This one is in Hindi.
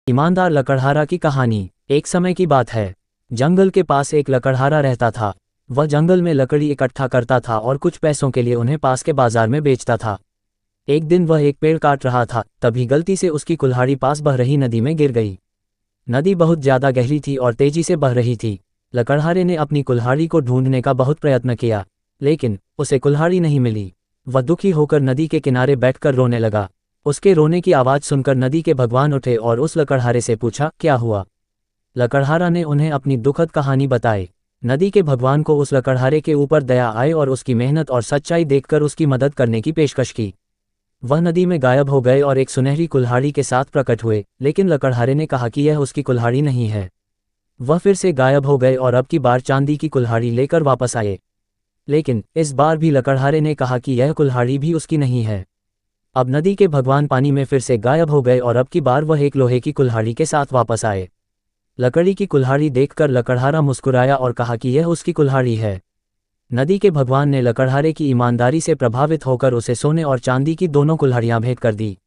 ईमानदार लकड़हारा की कहानी। एक समय की बात है, जंगल के पास एक लकड़हारा रहता था। वह जंगल में लकड़ी इकट्ठा करता था और कुछ पैसों के लिए उन्हें पास के बाजार में बेचता था। एक दिन वह एक पेड़ काट रहा था, तभी गलती से उसकी कुल्हाड़ी पास बह रही नदी में गिर गई। नदी बहुत ज्यादा गहरी थी और तेजी से बह रही थी। लकड़हारे ने अपनी कुल्हाड़ी को ढूंढने का बहुत प्रयत्न किया, लेकिन उसे कुल्हाड़ी नहीं मिली। वह दुखी होकर नदी के किनारे बैठकर रोने लगा। उसके रोने की आवाज़ सुनकर नदी के भगवान उठे और उस लकड़हारे से पूछा, क्या हुआ? लकड़हारा ने उन्हें अपनी दुखद कहानी बताई। नदी के भगवान को उस लकड़हारे के ऊपर दया आई और उसकी मेहनत और सच्चाई देखकर उसकी मदद करने की पेशकश की। वह नदी में गायब हो गए और एक सुनहरी कुल्हाड़ी के साथ प्रकट हुए, लेकिन लकड़हारे ने कहा कि यह उसकी कुल्हाड़ी नहीं है। वह फिर से गायब हो गए और अब की बार चांदी की कुल्हाड़ी लेकर वापस आए, लेकिन इस बार भी लकड़हारे ने कहा कि यह कुल्हाड़ी भी उसकी नहीं है। अब नदी के भगवान पानी में फिर से गायब हो गए और अब की बार वह एक लोहे की कुल्हाड़ी के साथ वापस आए। लकड़ी की कुल्हाड़ी देखकर लकड़हारा मुस्कुराया और कहा कि यह उसकी कुल्हाड़ी है। नदी के भगवान ने लकड़हारे की ईमानदारी से प्रभावित होकर उसे सोने और चांदी की दोनों कुल्हाड़ियां भेंट कर दी।